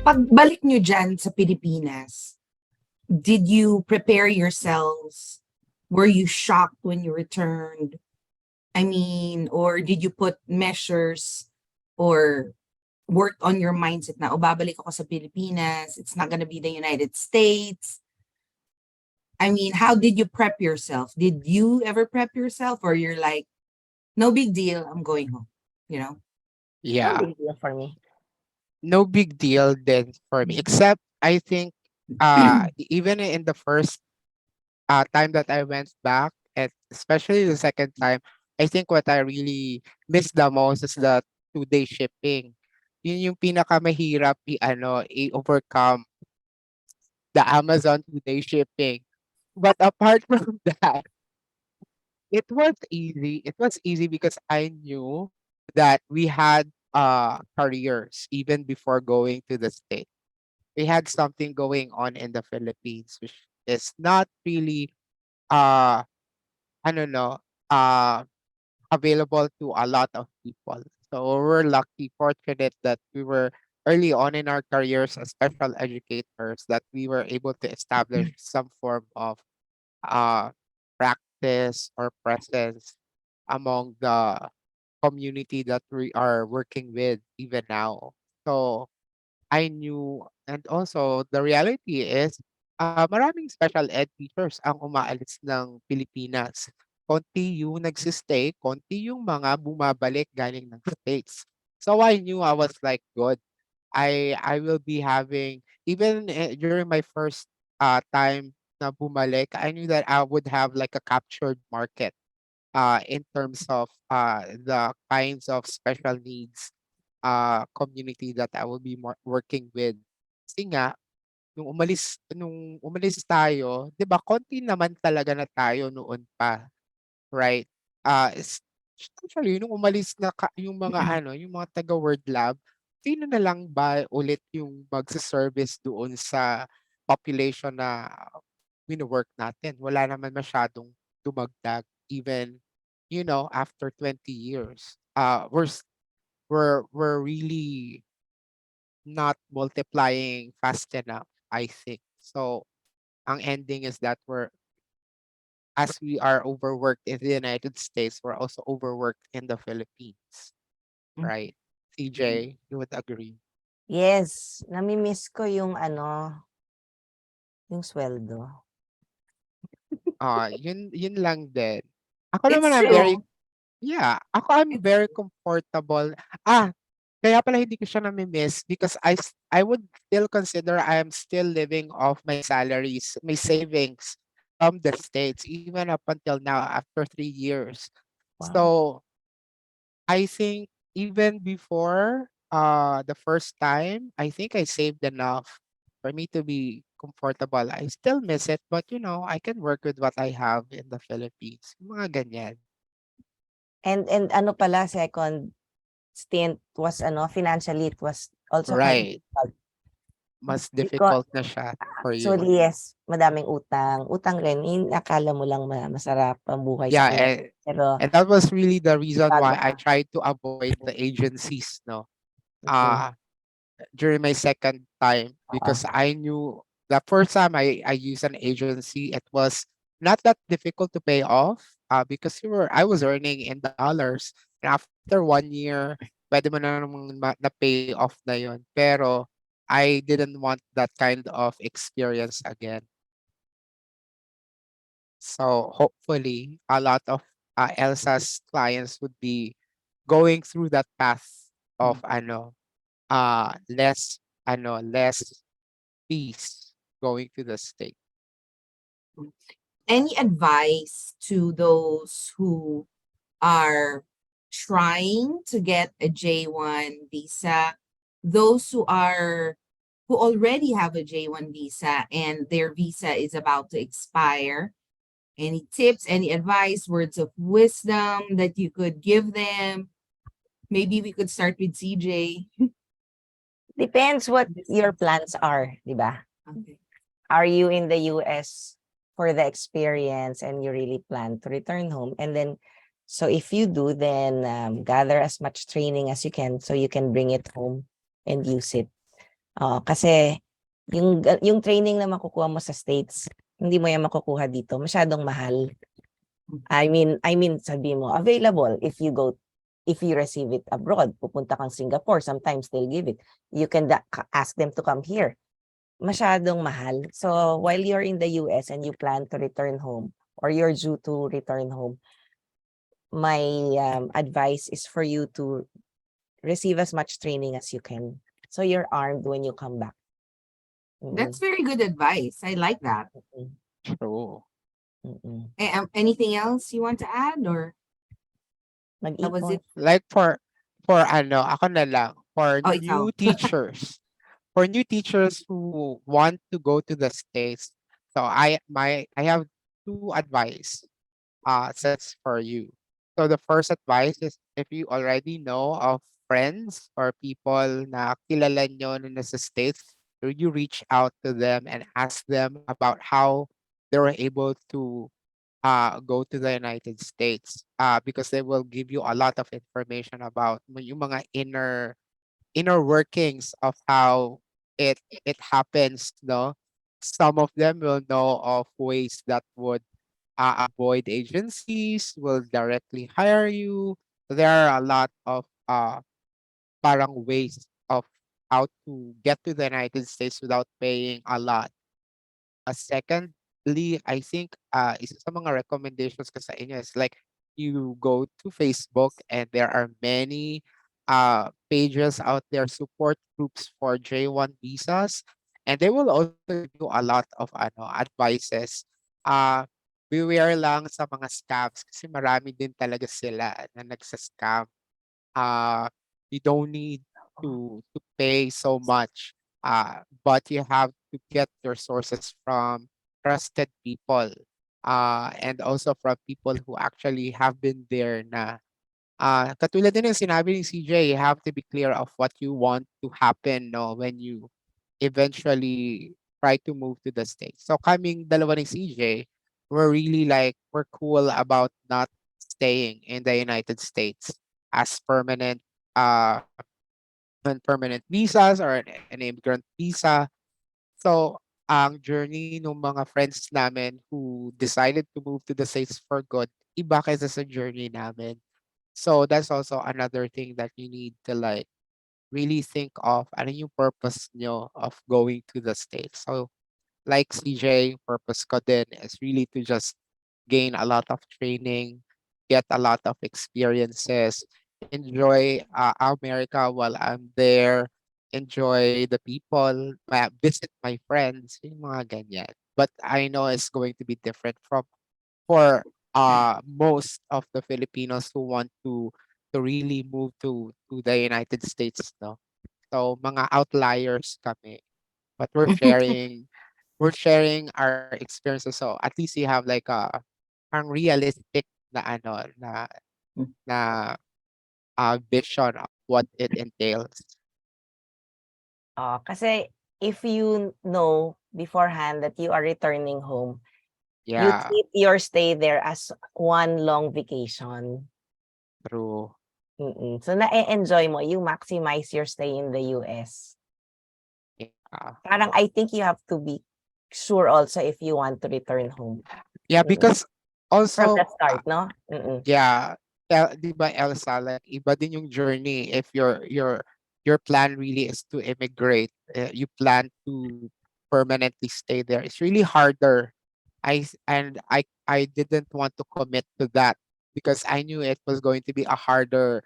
Pagbalik nyo dyan sa Pilipinas, did you prepare yourselves? Were you shocked when you returned? I mean, or did you put measures or work on your mindset na, o babalik ako sa Pilipinas, it's not gonna be the United States? I mean, how did you prep yourself? Did you ever prep yourself, or you're like, no big deal, I'm going home, you know? No Yeah, big deal for me. no big deal then for me. Except I think even in the first time that I went back, and especially the second time, I think what I really miss the most is the 2-day shipping. Yun yung pinakamahirap i-overcome, the Amazon 2-day shipping. But apart from that, it was easy. It was easy because I knew that we had careers even before going to the States. We had something going on in the Philippines, which is not really uh I don't know uh available to a lot of people. So we're lucky, fortunate that we were early on in our careers as special educators, that we were able to establish some form of uh practice or presence among the community that we are working with even now. So I knew, and also the reality is, maraming special ed teachers ang umaalis ng Pilipinas. Konti yung nagsistay, konti yung mga bumabalik galing ng States. So I knew I was like, good. I will be having, even during my first time na bumalik, I knew that I would have like a captured market in terms of the kinds of special needs community that I will be working with. Kasi nga, nung umalis tayo, 'di ba, konti naman talaga na tayo noon pa, right? Actually nung umalis na yung mga yung mga taga Word Lab, sino na lang ba ulit yung magse-service doon sa population na wino-work natin? Wala naman masyadong dumagdag even, after 20 years. We're really not multiplying fast enough, I think. So, ang ending is that as we are overworked in the United States, we're also overworked in the Philippines, right? CJ, you would agree? Yes, nami-miss ko yung yung sweldo. Yun lang din. Ako naman, It's I'm very, true. yeah, I'm It's very comfortable. Kaya pala hindi ko siya nami-miss because I would still consider I am still living off my salaries, my savings from the States, even up until now after 3 years. Wow. So I think even before the first time, I think I saved enough for me to be comfortable. I still miss it, but I can work with what I have in the Philippines. Yung mga ganyan. And ano pala, second stint was financially it was also quite Right. difficult Mas because difficult na siya for you. actually yes, madaming utang. Utang rin, akala mo lang masarap ang buhay sa Yeah, Pilipinas. Pero and that was really the reason bago why I ka. tried to avoid the agencies, no? Okay. Uh during my second time Oo. because I knew the first time I used an agency, it was not that difficult to pay off because I was earning in dollars. And after 1 year, pwede mo na namang na-pay off na yun. Pero I didn't want that kind of experience again. So hopefully a lot of Elsa's clients would be going through that path of less fees going to the state. any advice to those who are trying to get a J1 visa, those who already have a J1 visa and their visa is about to expire? Any tips, any advice, words of wisdom that you could give them? Maybe we could start with CJ. Depends what your plans are, di ba? Okay. Are you in the US for the experience and you really plan to return home? And then, so if you do, then gather as much training as you can so you can bring it home and use it. Oo, kasi yung training na makukuha mo sa States, hindi mo yan makukuha dito, masyadong mahal. I mean sabi mo available if you receive it abroad, pupunta kang Singapore, sometimes they'll give it. You can ask them to come here. Masyadong mahal. So while you're in the US and you plan to return home or you're due to return home, my advice is for you to receive as much training as you can. So you're armed when you come back. That's Mm-mm, very good advice. I like that. mm-mm, True. mm-mm. Anything else you want to add, or that was Mag-ipon. it? Like for ano, ako na lang, for Oh, ikaw. new teachers who want to go to the States. So I have two advice sets for you. So the first advice is if you already know of friends or people na kilala nyo na nasa States, you reach out to them and ask them about how they were able to go to the United States because they will give you a lot of information about yung mga inner workings of how it happens, no? Some of them will know of ways that would avoid agencies, will directly hire you. There are a lot of parang ways of how to get to the United States without paying a lot. Secondly, I think isa sa mga recommendations ko sa inyo is like you go to Facebook and there are many pages out there, support groups for J1 visas, and they will also give you a lot of advices. Uh, Beware lang sa mga scams kasi marami din talaga sila na nagsa-scam. uh, you don't need to pay so much, but you have to get your sources from trusted people, and also from people who actually have been there na. Katulad din ng sinabi ni CJ, you have to be clear of what you want to happen, no, when you eventually try to move to the States. So kaming dalawa ni CJ, we're cool about not staying in the United States as uh permanent visas or an immigrant visa. So ang journey ng mga friends namin who decided to move to the States for good, iba kaysa sa journey namin. So that's also another thing that you need to like really think of ano yung purpose nyo of going to the States. So like CJ, purpose ko din is really to just gain a lot of training, get a lot of experiences, enjoy America while I'm there, enjoy the people, visit my friends, yung mga ganyan. But I know it's going to be different from for most of the Filipinos who want to really move to the United States, no. So mga outliers kami, but we're sharing our experiences. So at least you have like a realistic na na vision of what it entails. Kasi if you know beforehand that you are returning home, you Yeah, treat your stay there as one long vacation. true. So na-e-enjoy mo, you maximize your stay in the US. Yeah. Parang I think you have to be sure also if you want to return home. Yeah, Mm. because From the also start, no? Mm. yeah, 'di ba Elsa, like iba din yung journey if your plan really is to immigrate, you plan to permanently stay there. It's really harder. I didn't want to commit to that because I knew it was going to be a harder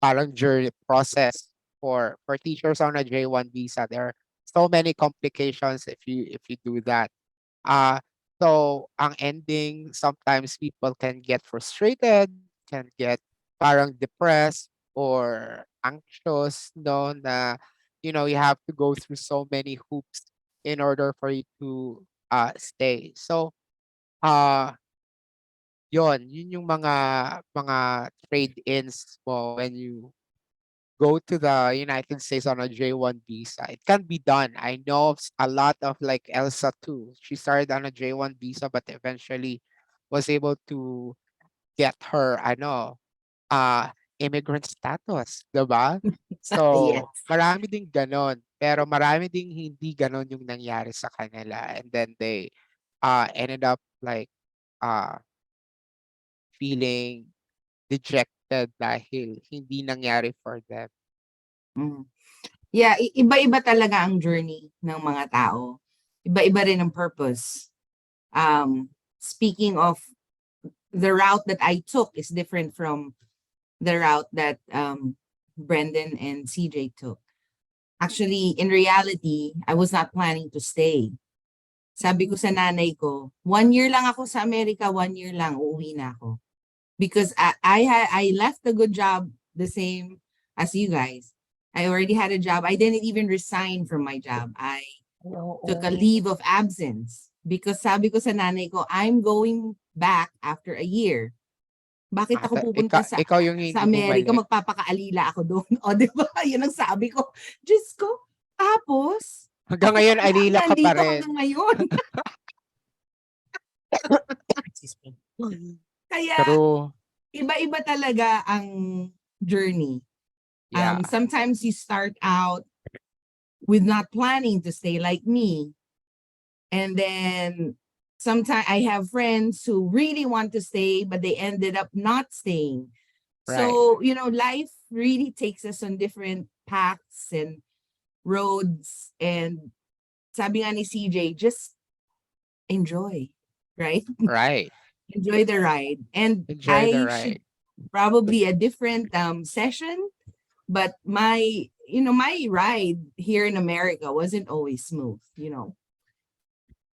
parang journey process for teachers on a J1 visa. There are so many complications if you do that. Uh, so ang ending, sometimes people can get frustrated, can get parang depressed or anxious, no, na, you have to go through so many hoops in order for you to stay. So, uh, yun yung mga trade-ins mo when you go to the United States on a J1 visa. It can be done. I know of a lot of like Elsa too. She started on a J1 visa, but eventually was able to get her, I know, immigrant status, 'di ba? So, Yes. marami ding gano'n, pero marami ding hindi gano'n yung nangyari sa kanila, and then they, ended up like, uh, feeling dejected dahil hindi nangyari for them. Mm. Yeah, iba-iba talaga ang journey ng mga tao. Iba-iba rin ang purpose. Speaking of, the route that I took is different from the route that Brendan and CJ took. Actually, in reality, I was not planning to stay. Sabi ko sa nanay ko, 1 year lang ako sa Amerika, 1 year lang, uuwi na ako. Because I left a good job the same as you guys. I already had a job. I didn't even resign from my job. I took a Oo. leave of absence because sabi ko sa nanay ko, I'm going back after a year. Bakit ako pupunta sa Ikaw yung sa hindi Amerika, bumalik. magpapakaalila ako doon. O, di ba? Yun ang sabi ko. Diyos ko. Tapos, Hanggang ako ngayon pala ang alila ka pa nandito rin. hanggang ngayon. Excuse me. Kaya, True. iba-iba talaga ang journey. Yeah, Sometimes you start out with not planning to stay like me. And then sometimes I have friends who really want to stay, but they ended up not staying. right. So, life really takes us on different paths and roads. And sabi nga ni CJ, just enjoy, right? Right. Enjoy the ride. And Enjoy the I ride. should probably a different session, but my ride here in America wasn't always smooth.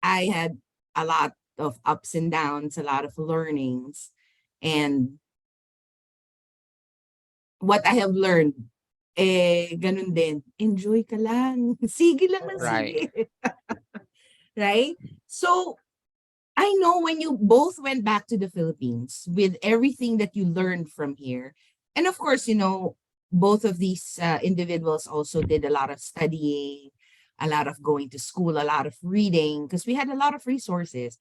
I had a lot of ups and downs, a lot of learnings. And what I have learned, ganun din. Enjoy ka lang. Sige lang ng Right. sige. Right? So, I know when you both went back to the Philippines with everything that you learned from here. And of course, both of these individuals also did a lot of studying, a lot of going to school, a lot of reading, because we had a lot of resources.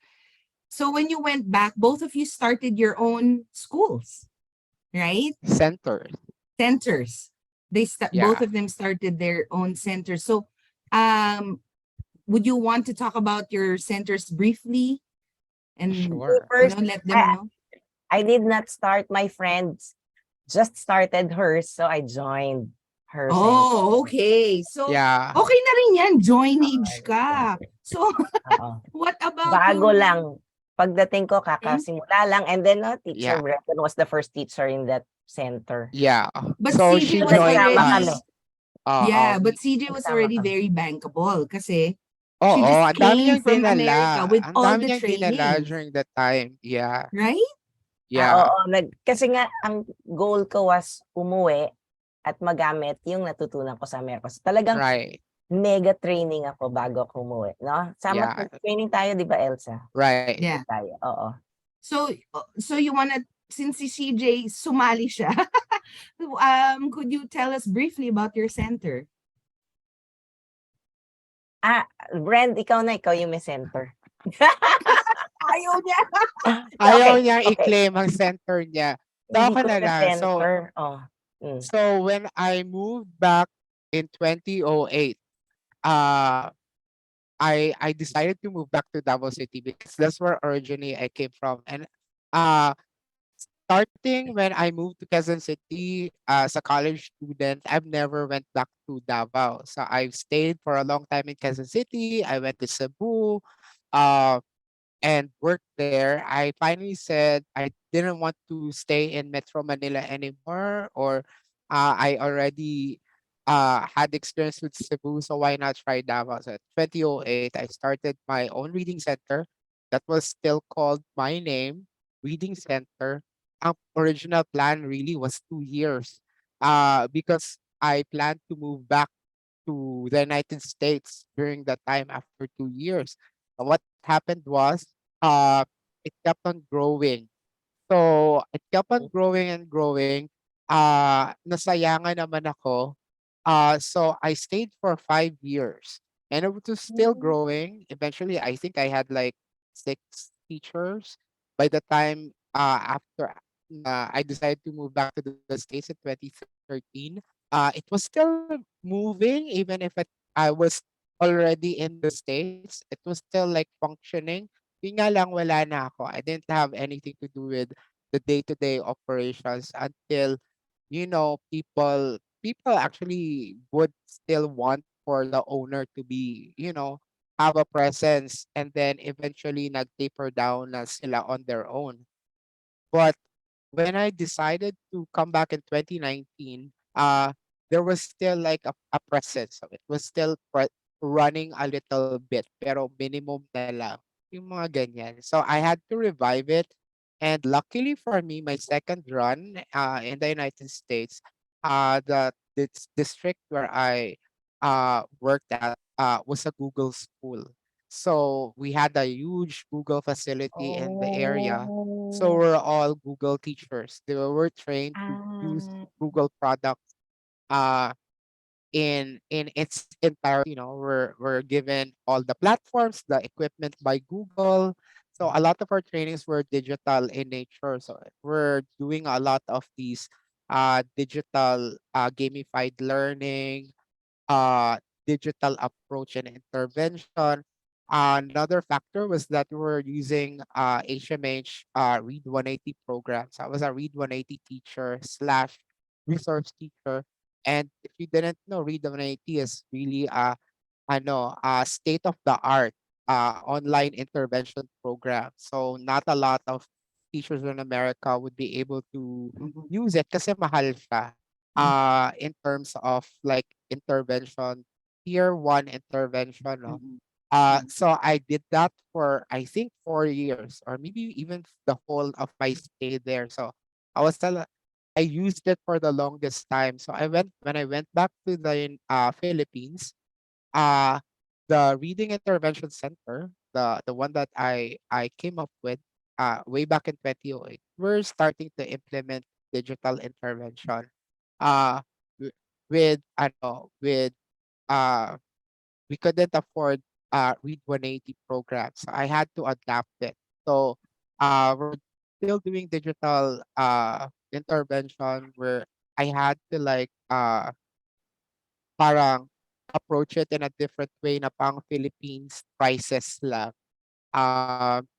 So when you went back, both of you started your own schools, right? Centers. Centers. Both Yeah, of them started their own centers. So, um, would you want to talk about your centers briefly and sure. First, let them I know? I did not start. My friends just started hers, so I joined her center. Oh, okay. So, Yeah, okay na rin yan. Joinage ka. So, Oo. what about Bago yung... lang. Pagdating ko, Hmm? kakasimula lang. And then, Teacher yeah, Breton was the first teacher in that center. yeah. But So CJ she So, was joined nagsama already... kami. us. Oo, Yeah, but CJ was Nagsama already kami. very bankable kasi she oo, just ang dami came niyang from dinala. America with Ang all dami the niyang dinala trainings, during that time. Yeah, right? yeah, Oo. Kasi nga, ang goal ko was umuwi at magamit yung natutunan ko sa Amerika. So, talagang right. mega training ako bago ako umuwi. No? Sama Yeah, training tayo, di ba, Elsa? right. Yeah. Tayo, oo. So you wanna, since si CJ sumali siya, could you tell us briefly about your center? Brand, ikaw yung may center. Ayaw niya. Ayaw Okay, niyang okay. i-claim ang center niya. So, Hindi ako ko na na lang. So, center. Oh. Mm. so when I moved back in 2008, uh, I decided to move back to Davao City because that's where originally I came from. And uh, starting when I moved to Quezon City as a college student, I've never went back to Davao. So I've stayed for a long time in Quezon City. I went to Cebu. Uh, and worked there, I finally said I didn't want to stay in Metro Manila anymore, or I already had experience with Cebu, so why not try Davao? So 2008, I started my own reading center that was still called my name, Reading Center. Ang original plan really was 2 years because I planned to move back to the United States during that time after 2 years. What happened was it kept on growing. So it kept on growing and growing. Nasayangan naman ako. So I stayed for 5 years and it was still growing. Eventually, I think I had like 6 teachers by the time after I decided to move back to the States in 2013, it was still moving, even if I was already in the States. It was still like functioning. Yun nga lang, wala na ako. I didn't have anything to do with the day-to-day operations until, people actually would still want for the owner to be, have a presence, and then eventually nag-taper down na sila on their own. But when I decided to come back in 2019, there was still like a presence. So it was still running a little bit, pero minimum na lang. Yung mga ganyan. So I had to revive it. And luckily for me, my second run in the United States, the this district where I worked at was a Google school. So we had a huge Google facility in the area, so Oh. we're all Google teachers. They were trained to use Ah. Google products uh in its entirety. We're given all the platforms, the equipment by Google. So a lot of our trainings were digital in nature. So we're doing a lot of these digital gamified learning, uh, digital approach and intervention. Another factor was that we were using HMH Read 180 programs. I was a Read 180 teacher slash resource teacher. And if you didn't know, Read 180 is really state of the art online intervention program. So not a lot of teachers in America would be able to Mhm, use it kasi mahal siya. mm, In terms of like intervention, tier one intervention, no? mm, mm, So I did that for I think 4 years or maybe even the whole of my stay there. So I was still I used it for the longest time. So when I went back to the Philippines, uh the Reading Intervention Center, the one that I came up with way back in 2008, we're starting to implement digital intervention uh w- with with uh we couldn't afford Read 180 programs. So I had to adapt it. So we're still doing digital intervention where I had to like parang approach it in a different way na pang Philippines prices lang.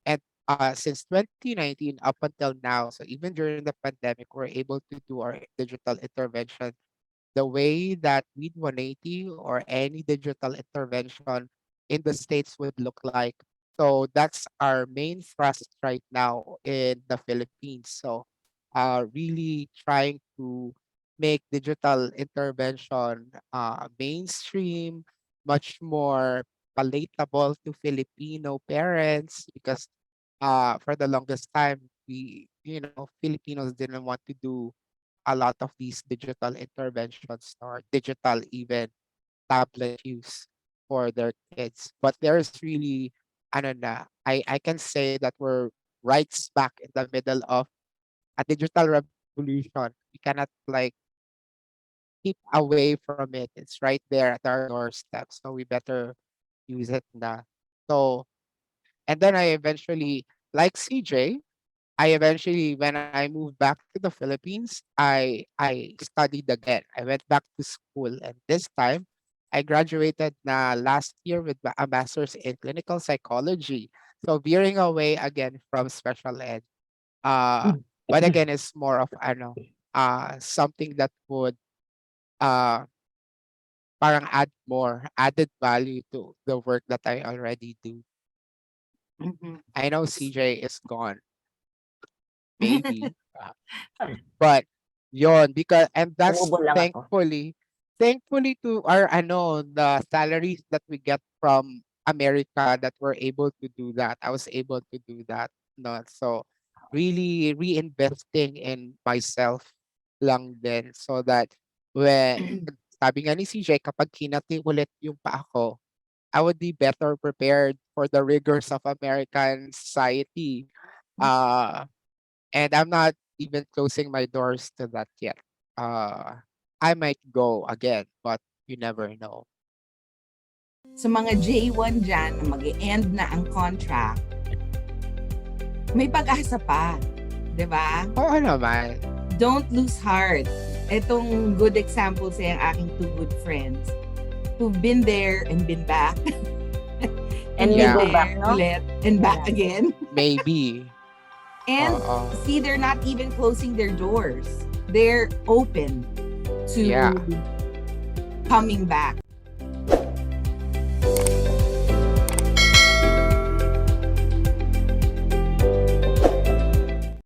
And since 2019 up until now, so even during the pandemic, we're able to do our digital intervention the way that Read 180 or any digital intervention in the States would look like. So that's our main thrust right now in the Philippines. So really trying to make digital intervention mainstream, much more palatable to Filipino parents because for the longest time, Filipinos didn't want to do a lot of these digital interventions or digital even tablet use for their kids. But there's really, I don't know, I can say that we're right smack in the middle of a digital revolution. We cannot like keep away from it. It's right there at our doorstep. So we better use it na. So, and then I eventually, like CJ, when I moved back to the Philippines, I studied again. I went back to school, and this time I graduated na last year with a master's in clinical psychology. So veering away again from special ed. Uh but again it's more of something that would uh parang add more added value to the work that I already do. mhm. I know CJ is gone, maybe. But yon because and that's Tumubo lang ako. thankfully to our the salaries that we get from America that we're able to do that. I was able to do that. No, so really reinvesting in myself lang din so that when sabi nga ni CJ kapag kinati ulit yung pa ako, I would be better prepared for the rigors of American society. Uh and I'm not even closing my doors to that yet. Uh, I might go again, but you never know. Sa mga J1 dyan na mag end na ang contract, may pag-asa pa. 'Diba? Oo naman. Don't lose heart. Itong good example sa yung aking two good friends who've been there and been back. And been may Yeah. go back, there no? ulit and back Yeah. again. Maybe. And Oo. see, they're not even closing their doors. They're open to Yeah. coming back.